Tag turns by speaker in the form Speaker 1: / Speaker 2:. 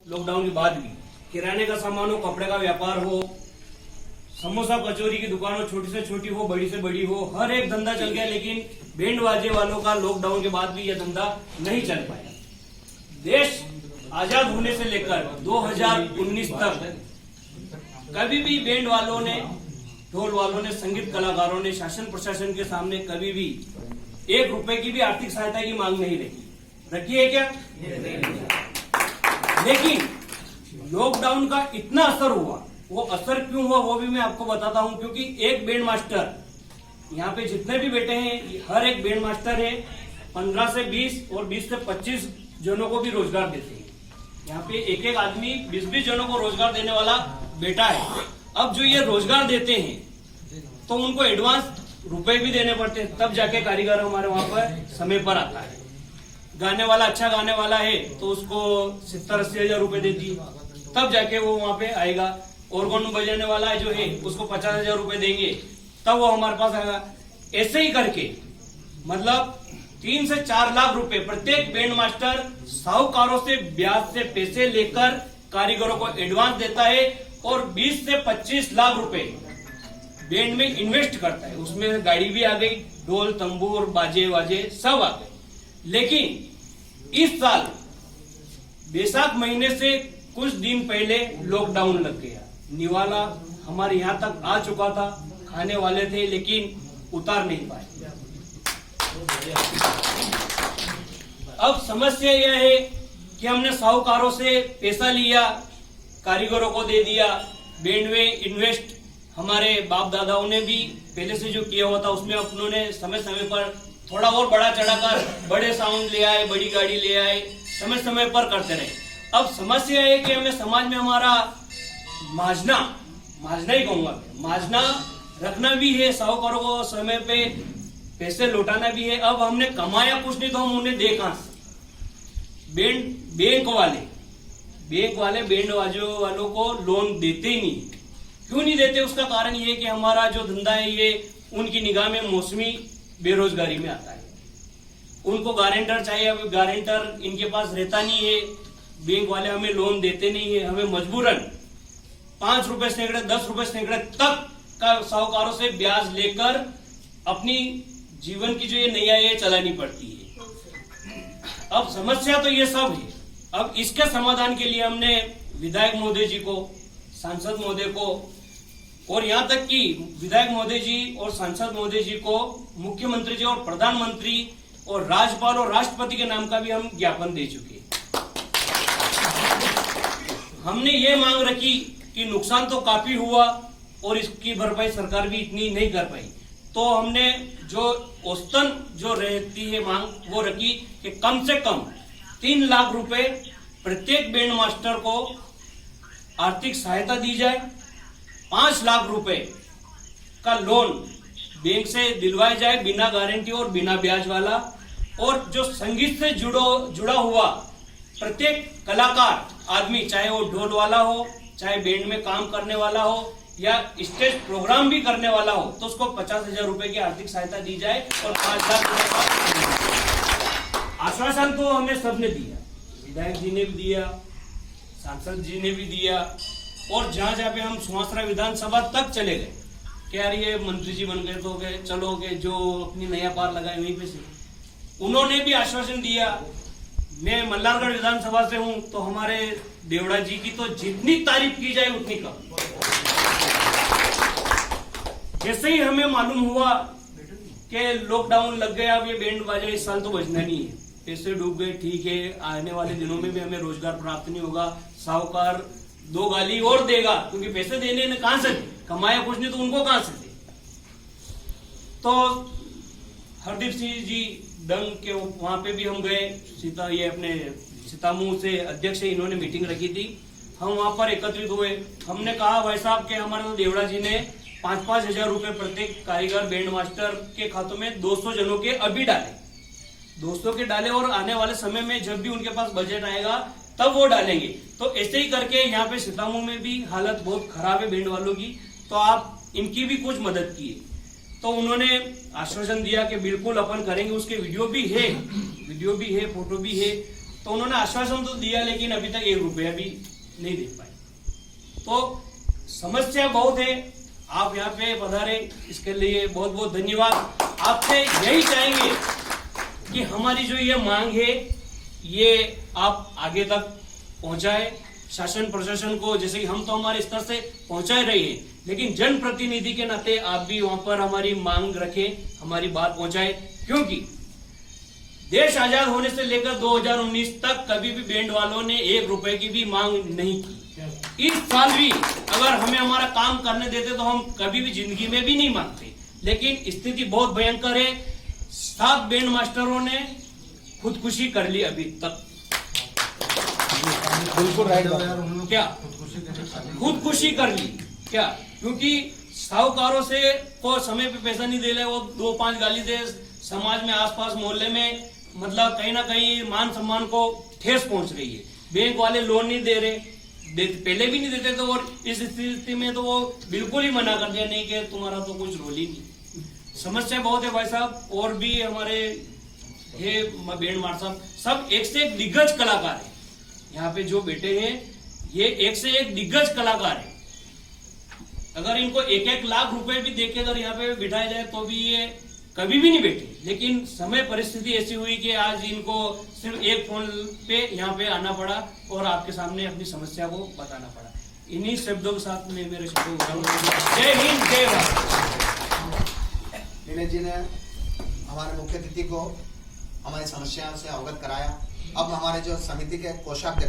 Speaker 1: Lockdown के बाद भी किराने का सामान हो, कपड़े का व्यापार हो, समोसा कचौरी की दुकान हो, छोटी से छोटी हो, बड़ी से बड़ी हो, हर एक धंधा चल गया। लेकिन बैंड बाजे वालों का लॉकडाउन के बाद भी यह धंधा नहीं चल पाया। देश आजाद होने से लेकर 2019 तक कभी भी बैंड वालों ने, ढोल वालों ने, संगीत कलाकारों ने शासन प्रशासन के सामने कभी भी 1 रुपए की भी आर्थिक सहायता की मांग नहीं रखी है क्या? लेकिन लॉकडाउन का इतना असर हुआ, वो असर क्यों हुआ वो भी मैं आपको बताता हूं। क्योंकि एक बैंड मास्टर, यहाँ पे जितने भी बैठे हैं हर एक बैंड मास्टर है 15 से 20 और 20 से 25 जनों को भी रोजगार देते हैं। यहाँ पे एक एक आदमी 20-20 जनों को रोजगार देने वाला बेटा है। अब जो ये रोजगार देते हैं तो उनको एडवांस रुपए भी देने पड़ते हैं, तब जाके कारीगर हमारे वहां पर समय पर आता है। गाने वाला अच्छा गाने वाला है तो उसको 70-80 हजार रुपए दे दिए, तब जाके वो वहां पे आएगा। ऑर्गन बजाने वाला जो है उसको 50 हजार रुपए देंगे, तब वो हमारे पास आएगा। ऐसे ही करके मतलब 3 से 4 लाख रुपए प्रत्येक बैंड मास्टर साहूकारों से ब्याज से पैसे लेकर कारीगरों को एडवांस देता है और 20 से 25 लाख रुपए बैंड में इन्वेस्ट करता है। उसमें गाड़ी भी आ गई, ढोल तंबूर बाजे वाजे सब आ गए। लेकिन इस साल बैसाख महीने से कुछ दिन पहले लॉकडाउन लग गया। निवाला हमारे यहाँ तक आ चुका था, खाने वाले थे लेकिन उतार नहीं पाए। अब समस्या यह है कि हमने साहूकारों से पैसा लिया, कारीगरों को दे दिया, बैंड में इन्वेस्ट हमारे बाप दादाओं ने भी पहले से जो किया हुआ था उसमें उन्होंने समय समय पर थोड़ा और बड़ा चढ़ाकर बड़े साउंड ले आए, बड़ी गाड़ी ले आए, समय समय पर करते रहे। अब समस्या है कि हमें समाज में हमारा माजना ही कहूंगा, माजना रखना भी है, साहूकारों को समय पे पैसे लौटाना भी है। अब हमने कमाया कुछ नहीं तो हम उन्हें दे कहां से? बैंक वाले बैंड वालों को लोन देते ही नहीं। क्यों नहीं देते? उसका कारण ये है कि हमारा जो धंधा है ये उनकी निगाह में मौसमी बेरोजगारी में आता है। उनको गारंटर चाहिए, अब गारंटर इनके पास रहता नहीं है। बैंक वाले हमें लोन देते नहीं है, हमें मजबूरन 5 रुपए सैकड़े 10 रुपए सैकड़े तक का साहूकारों से ब्याज लेकर अपनी जीवन की जो ये नैया ये चलानी पड़ती है। अब समस्या तो ये सब है। अब इसके समाधान के लिए हमने विधायक महोदय जी को, सांसद महोदय को और यहाँ तक कि विधायक महोदय जी और सांसद महोदय जी को मुख्यमंत्री जी और प्रधानमंत्री और राज्यपाल और राष्ट्रपति के नाम का भी हम ज्ञापन दे चुके हैं। हमने ये मांग रखी कि नुकसान तो काफी हुआ और इसकी भरपाई सरकार भी इतनी नहीं कर पाई, तो हमने जो औसतन जो रहती है मांग वो रखी कि कम से कम 3 लाख रुपए प्रत्येक बैंड मास्टर को आर्थिक सहायता दी जाए, 5 लाख रुपए का लोन बैंक से दिलवाया जाए बिना गारंटी और बिना ब्याज वाला। और जो संगीत से जुड़ा हुआ प्रत्येक कलाकार आदमी, चाहे वो ढोल वाला हो, चाहे बैंड में काम करने वाला हो या स्टेज प्रोग्राम भी करने वाला हो, तो उसको 50 हजार रुपए की आर्थिक सहायता दी जाए और 5 लाख रुपए का आश्वासन तो हमें सबने दिया, विधायक जी ने भी दिया, सांसद जी ने भी दिया और जहां जहां पे हम सुहासरा विधानसभा तक चले गए कि यार ये मंत्री जी बन गए तो गए, चलो के जो अपनी नया पार लगाए वहीं पे से उन्होंने भी आश्वासन दिया। मैं मल्हारगढ़ विधानसभा से हूं तो हमारे देवड़ा जी की तो जितनी तारीफ की जाए उतनी कम। जैसे ही हमें मालूम हुआ कि लॉकडाउन लग गया, अब ये बैंड बाजा इस साल तो बजना नहीं है, पैसे डूब गए, ठीक है, आने वाले दिनों में भी हमें रोजगार प्राप्त नहीं होगा, साहूकार 2 गाली और देगा क्योंकि पैसे देने ने कहां से, कमाया कुछ नहीं तो उनको कहां से दे। तो हरदीप सिंह जी दंग के वहां पे भी हम गए, सीतामू से अध्यक्ष है, इन्होंने मीटिंग रखी थी, हम वहां पर एकत्रित हुए। हमने कहा भाई साहब के हमारे देवड़ा जी ने 5-5 हजार रुपए प्रत्येक कारीगर बैंड मास्टर के खातों में 200 जनों के अभी डाले, 200 के डाले और आने वाले समय में जब भी उनके पास बजट आएगा तब वो डालेंगे। तो ऐसे ही करके यहाँ पे सीतामू में भी हालत बहुत खराब है बैंड वालों की, तो आप इनकी भी कुछ मदद कीजिए। तो उन्होंने आश्वासन दिया कि बिल्कुल अपन करेंगे, उसके वीडियो भी है, फोटो भी है। तो उन्होंने आश्वासन तो दिया, लेकिन अभी तक 1 रुपया भी नहीं दे पाए। तो समस्या बहुत है। आप यहाँ पे पधारे, इसके लिए बहुत बहुत धन्यवाद। आपसे यही चाहेंगे कि हमारी जो ये मांग है ये आप आगे तक पहुंचाए, शासन प्रशासन को, जैसे कि हम तो हमारे स्तर से पहुंचा रहे हैं, लेकिन जनप्रतिनिधि के नाते आप भी वहां पर हमारी मांग रखें, हमारी बात पहुंचाए। क्योंकि देश आजाद होने से लेकर 2019 तक कभी भी बैंड वालों ने 1 रुपए की भी मांग नहीं की। इस साल भी अगर हमें हमारा काम करने देते तो हम कभी भी जिंदगी में भी नहीं मांगते, लेकिन स्थिति बहुत भयंकर है। 7 बैंड मास्टरों ने खुदकुशी कर ली अभी तक।
Speaker 2: बिल्कुल राइट।
Speaker 1: क्या खुदकुशी कर ली क्या? क्योंकि साहूकारों से को समय पे पैसा नहीं दे रहे, वो 2-5 गाली दे, समाज में आसपास मोहल्ले में मतलब कहीं ना कहीं मान सम्मान को ठेस पहुंच रही है। बैंक वाले लोन नहीं दे रहे, पहले भी नहीं देते, तो और इस स्थिति में तो वो बिल्कुल ही मना कर दिया, नहीं कि तुम्हारा तो कुछ रोल ही नहीं। समस्या बहुत है भाई साहब। और भी हमारे ये बैंड मास्टर सब एक से एक दिग्गज कलाकार है। यहाँ पे जो बैठे हैं ये एक से एक दिग्गज कलाकार है। अगर इनको 1-1 लाख रुपए भी देके अगर यहाँ पे बिठाया जाए तो भी ये कभी भी नहीं बैठे, लेकिन समय परिस्थिति ऐसी हुई कि आज इनको सिर्फ एक फोन पे यहाँ पे आना पड़ा और आपके सामने अपनी समस्या को बताना पड़ा। इन्हीं शब्दों के साथ में मेरे शब्दों को जय हिंद, जय भारत।
Speaker 3: दिनेश जी ने हमारे मुख्य अतिथि को हमारी समस्याओं से अवगत कराया। अब हमारे जो समिति के कोषाध्यक्ष